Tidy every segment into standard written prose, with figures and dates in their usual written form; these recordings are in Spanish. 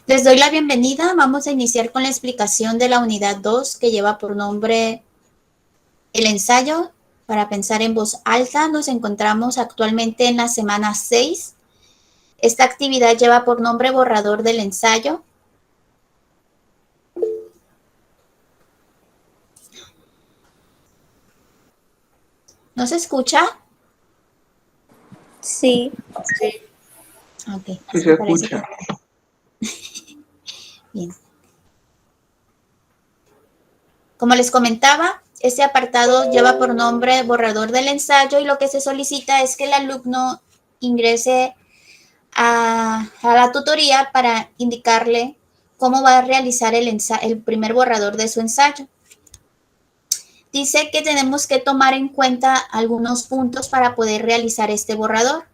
Les doy la bienvenida. Vamos a iniciar con la explicación de la unidad 2 que lleva por nombre el ensayo para pensar en voz alta. Nos encontramos actualmente en la semana 6. Esta actividad lleva por nombre borrador del ensayo. ¿No se escucha? Sí. Ok. Sí se escucha. Bien. Como les comentaba, este apartado lleva por nombre borrador del ensayo y lo que se solicita es que el alumno ingrese a la tutoría para indicarle cómo va a realizar el primer borrador de su ensayo. Dice que tenemos que tomar en cuenta algunos puntos para poder realizar este borrador,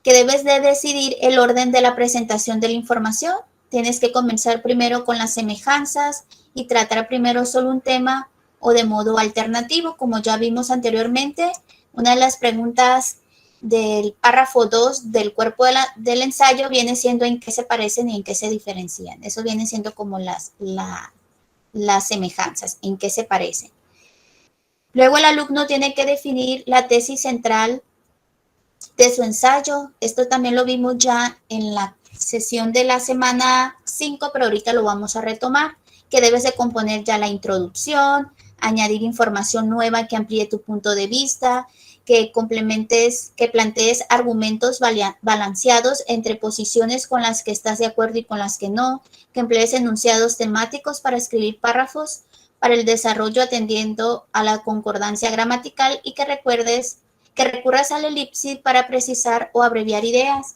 que debes de decidir el orden de la presentación de la información. Tienes que comenzar primero con las semejanzas y tratar primero solo un tema o de modo alternativo, como ya vimos anteriormente. Una de las preguntas del párrafo 2 del cuerpo del ensayo viene siendo en qué se parecen y en qué se diferencian. Eso viene siendo como las semejanzas, en qué se parecen. Luego el alumno tiene que definir la tesis central de su ensayo. Esto también lo vimos ya en la sesión de la semana 5, pero ahorita lo vamos a retomar, que debes de componer ya la introducción, añadir información nueva que amplíe tu punto de vista, que complementes, que plantees argumentos balanceados entre posiciones con las que estás de acuerdo y con las que no, que emplees enunciados temáticos para escribir párrafos para el desarrollo atendiendo a la concordancia gramatical y que recuerdes que recurras a la elipsis para precisar o abreviar ideas.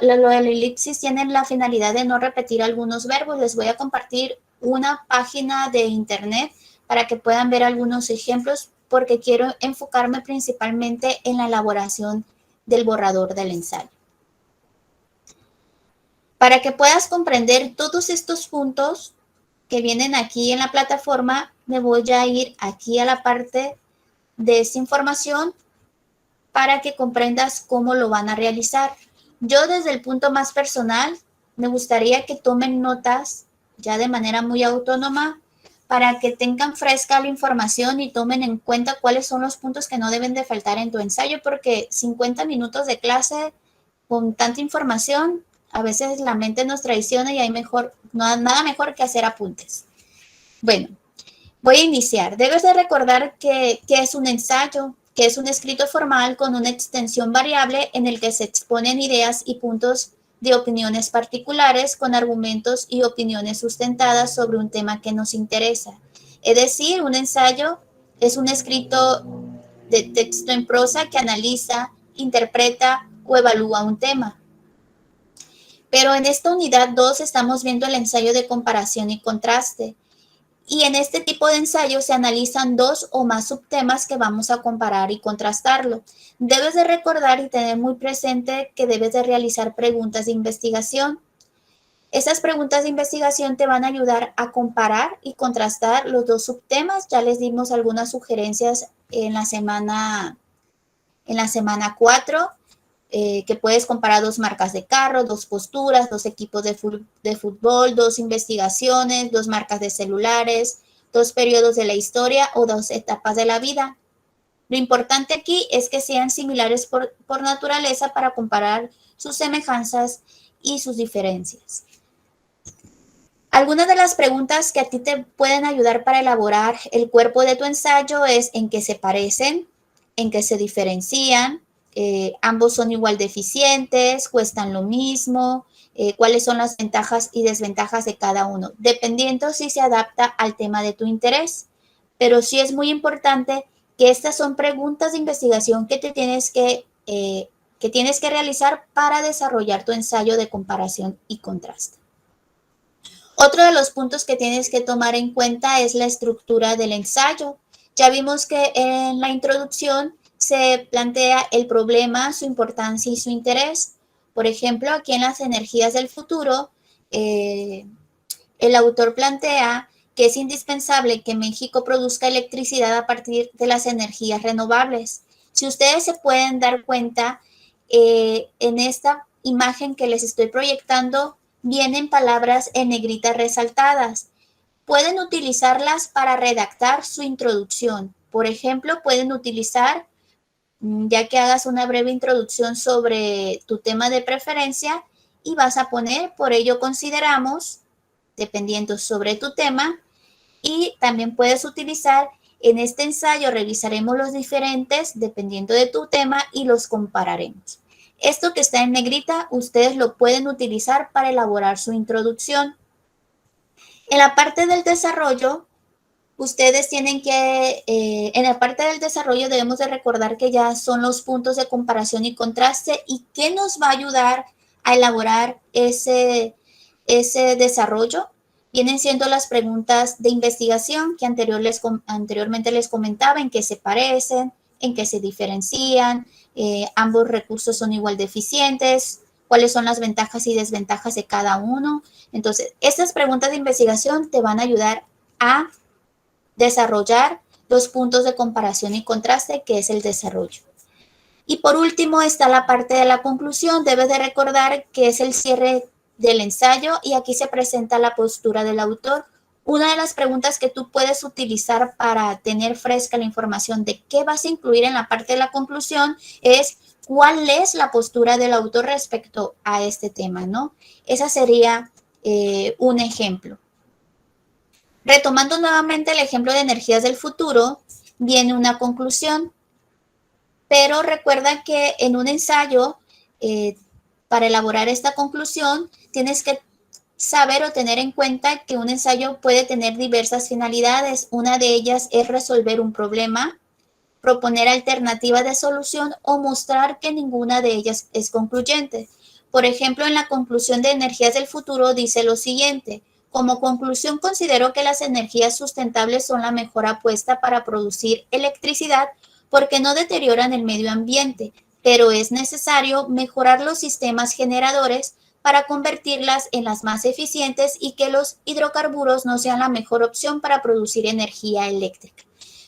Lo de la elipsis tiene la finalidad de no repetir algunos verbos. Les voy a compartir una página de internet para que puedan ver algunos ejemplos porque quiero enfocarme principalmente en la elaboración del borrador del ensayo. Para que puedas comprender todos estos puntos que vienen aquí en la plataforma, me voy a ir aquí a la parte de esta información para que comprendas cómo lo van a realizar. Yo desde el punto más personal, me gustaría que tomen notas ya de manera muy autónoma para que tengan fresca la información y tomen en cuenta cuáles son los puntos que no deben de faltar en tu ensayo, porque 50 minutos de clase con tanta información, a veces la mente nos traiciona y hay nada mejor que hacer apuntes. Bueno, voy a iniciar. Debes de recordar que es un ensayo, que es un escrito formal con una extensión variable en el que se exponen ideas y puntos de opiniones particulares con argumentos y opiniones sustentadas sobre un tema que nos interesa. Es decir, un ensayo es un escrito de texto en prosa que analiza, interpreta o evalúa un tema. Pero en esta unidad 2 estamos viendo el ensayo de comparación y contraste. Y en este tipo de ensayos se analizan dos o más subtemas que vamos a comparar y contrastarlo. Debes de recordar y tener muy presente que debes de realizar preguntas de investigación. Estas preguntas de investigación te van a ayudar a comparar y contrastar los dos subtemas. Ya les dimos algunas sugerencias en la semana 4, que puedes comparar dos marcas de carro, dos posturas, dos equipos de fútbol, dos investigaciones, dos marcas de celulares, dos periodos de la historia o dos etapas de la vida. Lo importante aquí es que sean similares por naturaleza para comparar sus semejanzas y sus diferencias. Algunas de las preguntas que a ti te pueden ayudar para elaborar el cuerpo de tu ensayo es en qué se parecen, en qué se diferencian, ambos son igual de eficientes, cuestan lo mismo, cuáles son las ventajas y desventajas de cada uno, dependiendo si se adapta al tema de tu interés. Pero sí es muy importante que estas son preguntas de investigación que tienes que realizar para desarrollar tu ensayo de comparación y contraste. Otro de los puntos que tienes que tomar en cuenta es la estructura del ensayo. Ya vimos que en la introducción se plantea el problema, su importancia y su interés. Por ejemplo, aquí en las energías del futuro, el autor plantea que es indispensable que México produzca electricidad a partir de las energías renovables. Si ustedes se pueden dar cuenta, en esta imagen que les estoy proyectando, vienen palabras en negritas resaltadas. Pueden utilizarlas para redactar su introducción. Por ejemplo, pueden utilizar, ya que hagas una breve introducción sobre tu tema de preferencia, y vas a poner, por ello consideramos, dependiendo sobre tu tema, y también puedes utilizar, en este ensayo revisaremos los diferentes, dependiendo de tu tema, y los compararemos. Esto que está en negrita, ustedes lo pueden utilizar para elaborar su introducción. En la parte del desarrollo, ustedes tienen que, en la parte del desarrollo debemos de recordar que ya son los puntos de comparación y contraste, y qué nos va a ayudar a elaborar ese desarrollo. Vienen siendo las preguntas de investigación que anteriormente les comentaba, en qué se parecen, en qué se diferencian, ambos recursos son igual de eficientes, cuáles son las ventajas y desventajas de cada uno. Entonces, estas preguntas de investigación te van a ayudar a desarrollar los puntos de comparación y contraste, que es el desarrollo. Y por último está la parte de la conclusión. Debes de recordar que es el cierre del ensayo, y aquí se presenta la postura del autor. Una de las preguntas que tú puedes utilizar para tener fresca la información de qué vas a incluir en la parte de la conclusión es cuál es la postura del autor respecto a este tema, ¿no? Esa sería un ejemplo. Retomando nuevamente el ejemplo de energías del futuro, viene una conclusión, pero recuerda que en un ensayo, para elaborar esta conclusión, tienes que saber o tener en cuenta que un ensayo puede tener diversas finalidades. Una de ellas es resolver un problema, proponer alternativas de solución o mostrar que ninguna de ellas es concluyente. Por ejemplo, en la conclusión de energías del futuro dice lo siguiente: como conclusión, considero que las energías sustentables son la mejor apuesta para producir electricidad porque no deterioran el medio ambiente, pero es necesario mejorar los sistemas generadores para convertirlas en las más eficientes y que los hidrocarburos no sean la mejor opción para producir energía eléctrica.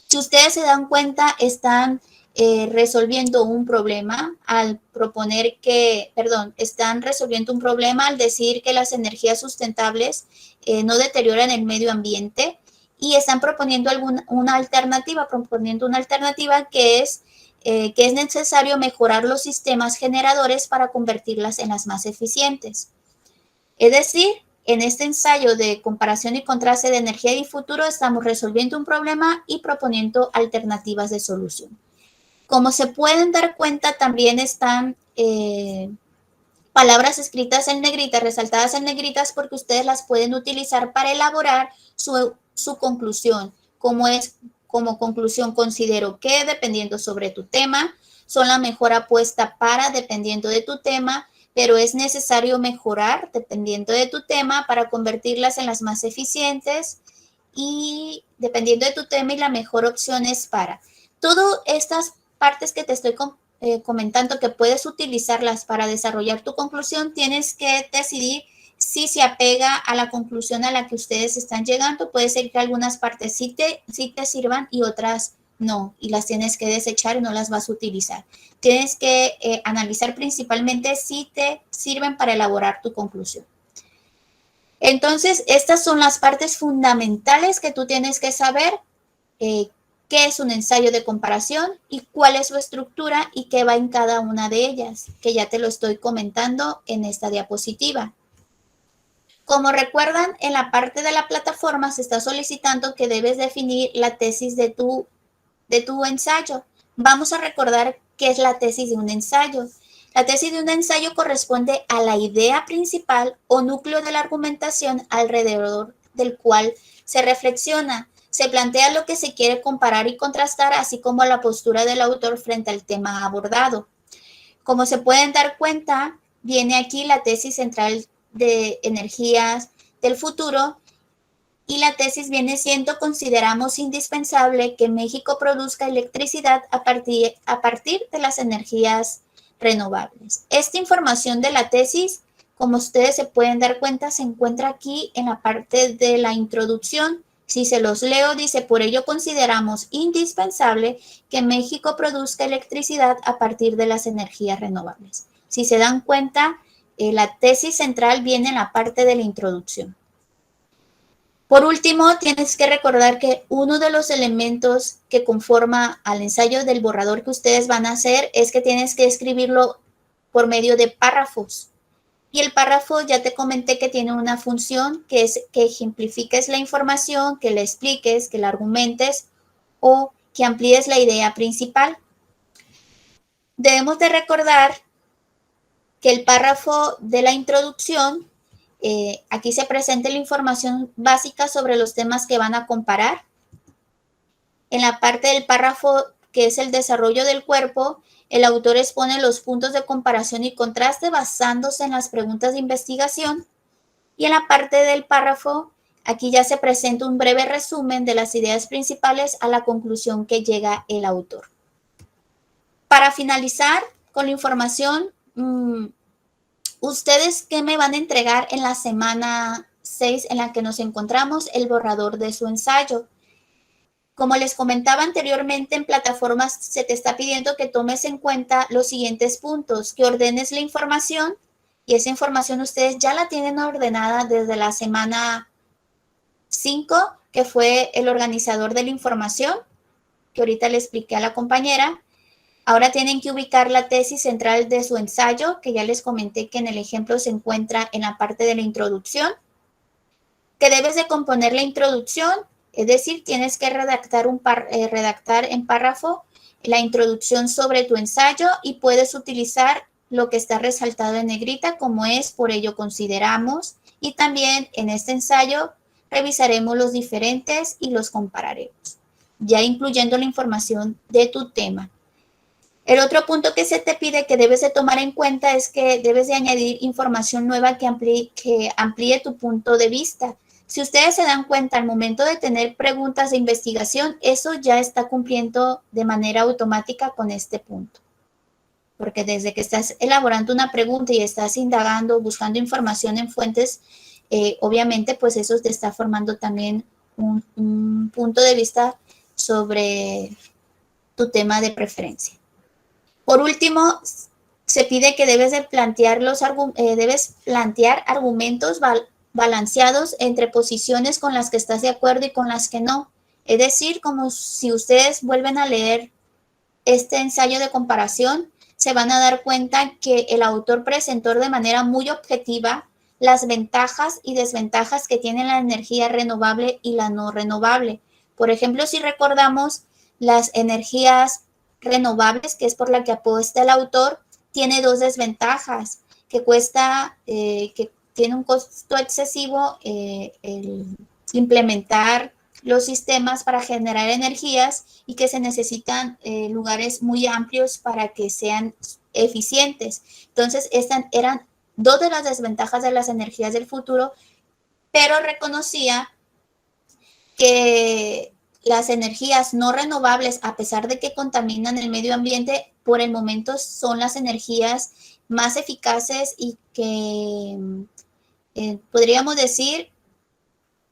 Si ustedes se dan cuenta, están resolviendo un problema al proponer que, están resolviendo un problema al decir que las energías sustentables no deterioran el medio ambiente, y están proponiendo una alternativa que es necesario mejorar los sistemas generadores para convertirlas en las más eficientes. Es decir, en este ensayo de comparación y contraste de energía y futuro estamos resolviendo un problema y proponiendo alternativas de solución. Como se pueden dar cuenta, también están palabras escritas en negritas, resaltadas en negritas, porque ustedes las pueden utilizar para elaborar su conclusión. Como conclusión, considero que, dependiendo sobre tu tema, son la mejor apuesta para, dependiendo de tu tema, pero es necesario mejorar, dependiendo de tu tema, para convertirlas en las más eficientes, y dependiendo de tu tema, y la mejor opción es para. Todas estas partes que te estoy comentando, que puedes utilizarlas para desarrollar tu conclusión, tienes que decidir si se apega a la conclusión a la que ustedes están llegando. Puede ser que algunas partes sí te sirvan y otras no, y las tienes que desechar y no las vas a utilizar. Tienes que analizar principalmente si te sirven para elaborar tu conclusión. Entonces, estas son las partes fundamentales que tú tienes que saber. Qué es un ensayo de comparación y cuál es su estructura y qué va en cada una de ellas, que ya te lo estoy comentando en esta diapositiva. Como recuerdan, en la parte de la plataforma se está solicitando que debes definir la tesis de tu ensayo. Vamos a recordar qué es la tesis de un ensayo. La tesis de un ensayo corresponde a la idea principal o núcleo de la argumentación alrededor del cual se reflexiona. Se plantea lo que se quiere comparar y contrastar, así como la postura del autor frente al tema abordado. Como se pueden dar cuenta, viene aquí la tesis central de energías del futuro, y la tesis viene siendo: consideramos indispensable que México produzca electricidad a partir de las energías renovables. Esta información de la tesis, como ustedes se pueden dar cuenta, se encuentra aquí en la parte de la introducción. Si se los leo, dice: por ello consideramos indispensable que México produzca electricidad a partir de las energías renovables. Si se dan cuenta, la tesis central viene en la parte de la introducción. Por último, tienes que recordar que uno de los elementos que conforma al ensayo del borrador que ustedes van a hacer es que tienes que escribirlo por medio de párrafos. Y el párrafo ya te comenté que tiene una función que es que ejemplifiques la información, que la expliques, que la argumentes o que amplíes la idea principal. Debemos de recordar que el párrafo de la introducción, aquí se presenta la información básica sobre los temas que van a comparar. En la parte del párrafo que es el desarrollo del cuerpo, el autor expone los puntos de comparación y contraste basándose en las preguntas de investigación. Y en la parte del párrafo, aquí ya se presenta un breve resumen de las ideas principales a la conclusión que llega el autor. Para finalizar con la información, ¿ustedes qué me van a entregar en la semana 6 en la que nos encontramos? El borrador de su ensayo. Como les comentaba anteriormente, en plataformas se te está pidiendo que tomes en cuenta los siguientes puntos, que ordenes la información, y esa información ustedes ya la tienen ordenada desde la semana 5, que fue el organizador de la información, que ahorita le expliqué a la compañera. Ahora tienen que ubicar la tesis central de su ensayo, que ya les comenté que en el ejemplo se encuentra en la parte de la introducción, que debes de componer la introducción, es decir, tienes que redactar en párrafo la introducción sobre tu ensayo y puedes utilizar lo que está resaltado en negrita, como es, por ello consideramos, y también en este ensayo revisaremos los diferentes y los compararemos, ya incluyendo la información de tu tema. El otro punto que se te pide que debes de tomar en cuenta es que debes de añadir información nueva que amplíe tu punto de vista. Si ustedes se dan cuenta al momento de tener preguntas de investigación, eso ya está cumpliendo de manera automática con este punto. Porque desde que estás elaborando una pregunta y estás indagando, buscando información en fuentes, obviamente pues eso te está formando también un punto de vista sobre tu tema de preferencia. Por último, se pide que debes plantear argumentos balanceados entre posiciones con las que estás de acuerdo y con las que no. Es decir, como si ustedes vuelven a leer este ensayo de comparación, se van a dar cuenta que el autor presentó de manera muy objetiva las ventajas y desventajas que tiene la energía renovable y la no renovable. Por ejemplo, si recordamos las energías renovables, que es por la que apuesta el autor, tiene dos desventajas, que tiene un costo excesivo el implementar los sistemas para generar energías y que se necesitan lugares muy amplios para que sean eficientes. Entonces, estas eran dos de las desventajas de las energías del futuro, pero reconocía que las energías no renovables, a pesar de que contaminan el medio ambiente, por el momento son las energías más eficaces y que podríamos decir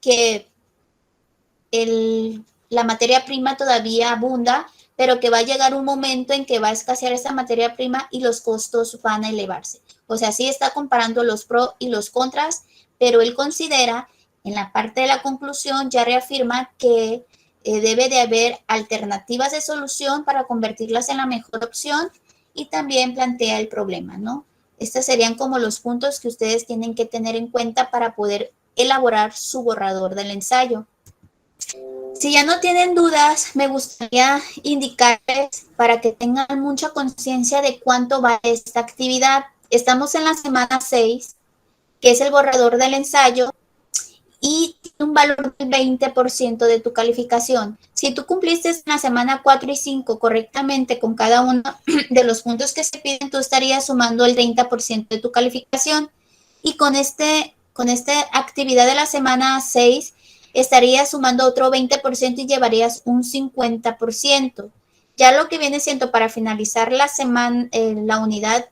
que la materia prima todavía abunda, pero que va a llegar un momento en que va a escasear esta materia prima y los costos van a elevarse. O sea, sí está comparando los pros y los contras, pero él considera, en la parte de la conclusión, ya reafirma que debe de haber alternativas de solución para convertirlas en la mejor opción y también plantea el problema, ¿no? Estos serían como los puntos que ustedes tienen que tener en cuenta para poder elaborar su borrador del ensayo. Si ya no tienen dudas, me gustaría indicarles para que tengan mucha conciencia de cuánto va esta actividad. Estamos en la semana 6, que es el borrador del ensayo, y tiene un valor del 20% de tu calificación. Si tú cumpliste en la semana 4 y 5 correctamente con cada uno de los puntos que se piden, tú estarías sumando el 30% de tu calificación. Y con esta actividad de la semana 6, estarías sumando otro 20% y llevarías un 50%. Ya lo que viene siendo para finalizar la unidad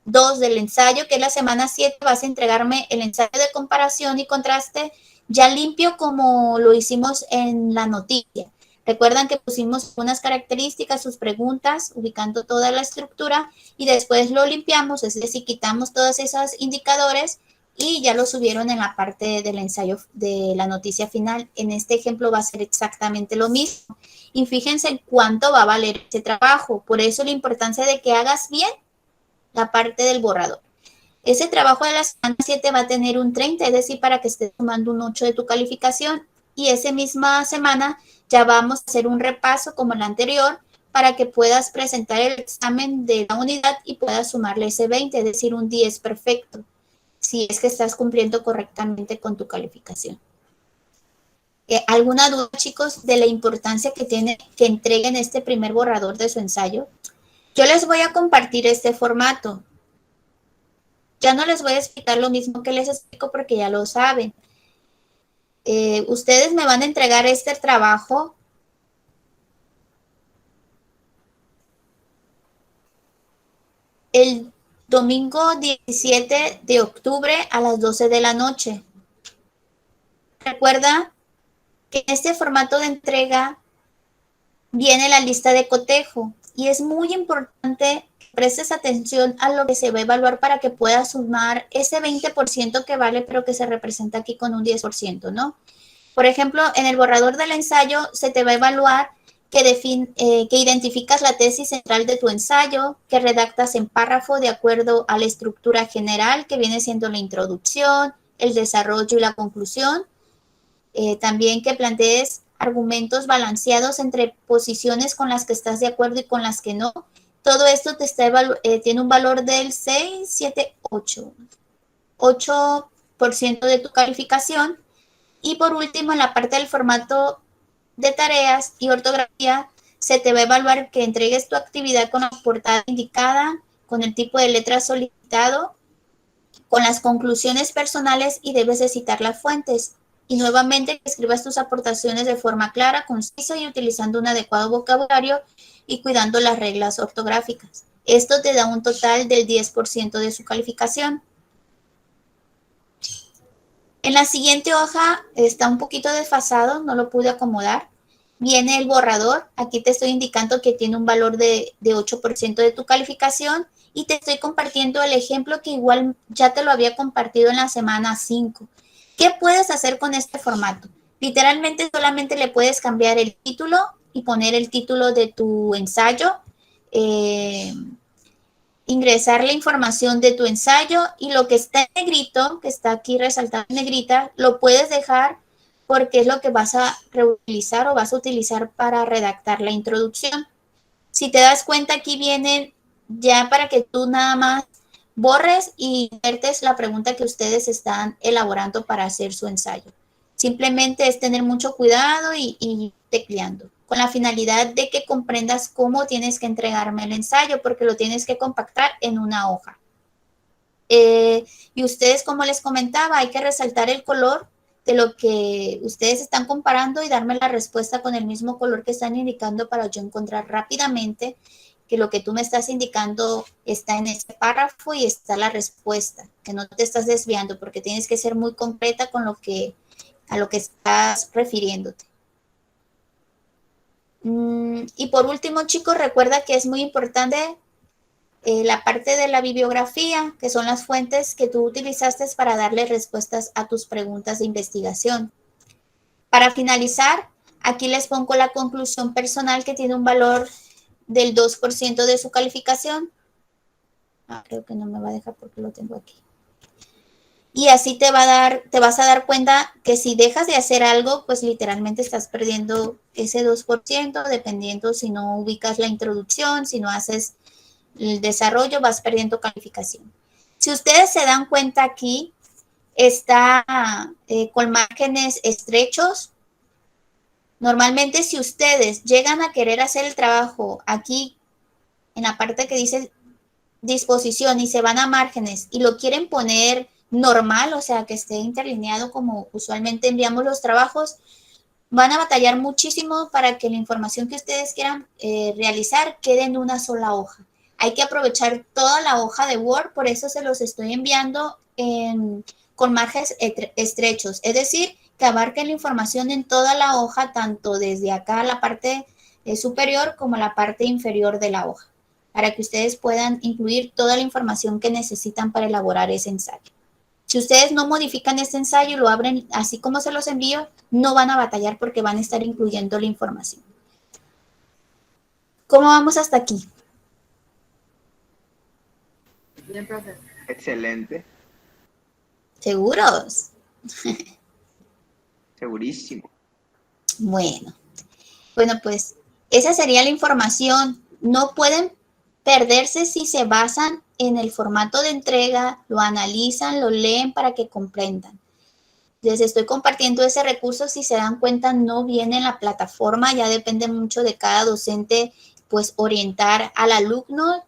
2 del ensayo, que es la semana 7, vas a entregarme el ensayo de comparación y contraste ya limpio como lo hicimos en la noticia. Recuerdan que pusimos unas características, sus preguntas, ubicando toda la estructura y después lo limpiamos, es decir, quitamos todos esos indicadores y ya lo subieron en la parte del ensayo de la noticia final. En este ejemplo va a ser exactamente lo mismo. Y fíjense en cuánto va a valer ese trabajo. Por eso la importancia de que hagas bien la parte del borrador. Ese trabajo de la semana 7 va a tener un 30, es decir, para que estés tomando un 8 de tu calificación. Y esa misma semana ya vamos a hacer un repaso como el anterior para que puedas presentar el examen de la unidad y puedas sumarle ese 20, es decir, un 10 perfecto, si es que estás cumpliendo correctamente con tu calificación. ¿Alguna duda, chicos, de la importancia que tiene que entreguen este primer borrador de su ensayo? Yo les voy a compartir este formato. Ya no les voy a explicar lo mismo que les explico porque ya lo saben. Ustedes me van a entregar este trabajo el domingo 17 de octubre a las 12 de la noche. Recuerda que en este formato de entrega viene la lista de cotejo y es muy importante que prestes atención a lo que se va a evaluar para que puedas sumar ese 20% que vale, pero que se representa aquí con un 10%, ¿no? Por ejemplo, en el borrador del ensayo se te va a evaluar que identificas la tesis central de tu ensayo, que redactas en párrafo de acuerdo a la estructura general, que viene siendo la introducción, el desarrollo y la conclusión. También que plantees argumentos balanceados entre posiciones con las que estás de acuerdo y con las que no. Todo esto tiene un valor del 6, 7, 8% de tu calificación. Y por último, en la parte del formato de tareas y ortografía, se te va a evaluar que entregues tu actividad con la portada indicada, con el tipo de letra solicitado, con las conclusiones personales y debes de citar las fuentes. Y nuevamente que escribas tus aportaciones de forma clara, concisa y utilizando un adecuado vocabulario y cuidando las reglas ortográficas. Esto te da un total del 10% de su calificación. En la siguiente hoja está un poquito desfasado, no lo pude acomodar. Viene el borrador, aquí te estoy indicando que tiene un valor de 8% de tu calificación y te estoy compartiendo el ejemplo que igual ya te lo había compartido en la semana 5. ¿Qué puedes hacer con este formato? Literalmente solamente le puedes cambiar el título y poner el título de tu ensayo, ingresar la información de tu ensayo y lo que está en negrito, que está aquí resaltado en negrita, lo puedes dejar porque es lo que vas a reutilizar o vas a utilizar para redactar la introducción. Si te das cuenta, aquí vienen ya para que tú nada más borres y insertes la pregunta que ustedes están elaborando para hacer su ensayo. Simplemente es tener mucho cuidado y tecleando, con la finalidad de que comprendas cómo tienes que entregarme el ensayo, porque lo tienes que compactar en una hoja. Y ustedes, como les comentaba, hay que resaltar el color de lo que ustedes están comparando y darme la respuesta con el mismo color que están indicando para yo encontrar rápidamente que lo que tú me estás indicando está en ese párrafo y está la respuesta, que no te estás desviando porque tienes que ser muy concreta con a lo que estás refiriéndote. Y por último, chicos, recuerda que es muy importante la parte de la bibliografía, que son las fuentes que tú utilizaste para darle respuestas a tus preguntas de investigación. Para finalizar, aquí les pongo la conclusión personal que tiene un valor del 2% de su calificación. Creo que no me va a dejar porque lo tengo aquí. Y así te vas a dar cuenta que si dejas de hacer algo, pues literalmente estás perdiendo ese 2%, dependiendo si no ubicas la introducción, si no haces el desarrollo, vas perdiendo calificación. Si ustedes se dan cuenta aquí, está con márgenes estrechos. Normalmente si ustedes llegan a querer hacer el trabajo aquí, en la parte que dice disposición y se van a márgenes y lo quieren poner normal, o sea, que esté interlineado como usualmente enviamos los trabajos, van a batallar muchísimo para que la información que ustedes quieran realizar quede en una sola hoja. Hay que aprovechar toda la hoja de Word, por eso se los estoy enviando con márgenes estrechos. Es decir, que abarque la información en toda la hoja, tanto desde acá la parte superior como la parte inferior de la hoja, para que ustedes puedan incluir toda la información que necesitan para elaborar ese ensayo. Si ustedes no modifican este ensayo y lo abren así como se los envío, no van a batallar porque van a estar incluyendo la información. ¿Cómo vamos hasta aquí? Bien, profe. Excelente, ¿Seguros? segurísimo. Bueno, pues esa sería la información. No pueden perderse si se basan en el formato de entrega, lo analizan, lo leen para que comprendan. Les estoy compartiendo ese recurso, si se dan cuenta no viene en la plataforma, ya depende mucho de cada docente pues orientar al alumno,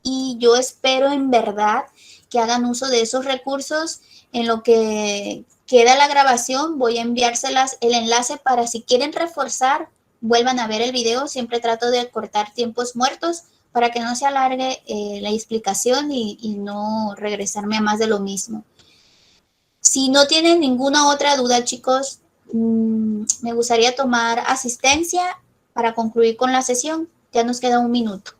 y yo espero en verdad que hagan uso de esos recursos. En lo que queda la grabación voy a enviárselas el enlace para si quieren reforzar, vuelvan a ver el video. Siempre trato de cortar tiempos muertos para que no se alargue la explicación y no regresarme a más de lo mismo. Si no tienen ninguna otra duda, chicos, me gustaría tomar asistencia para concluir con la sesión. Ya nos queda un minuto.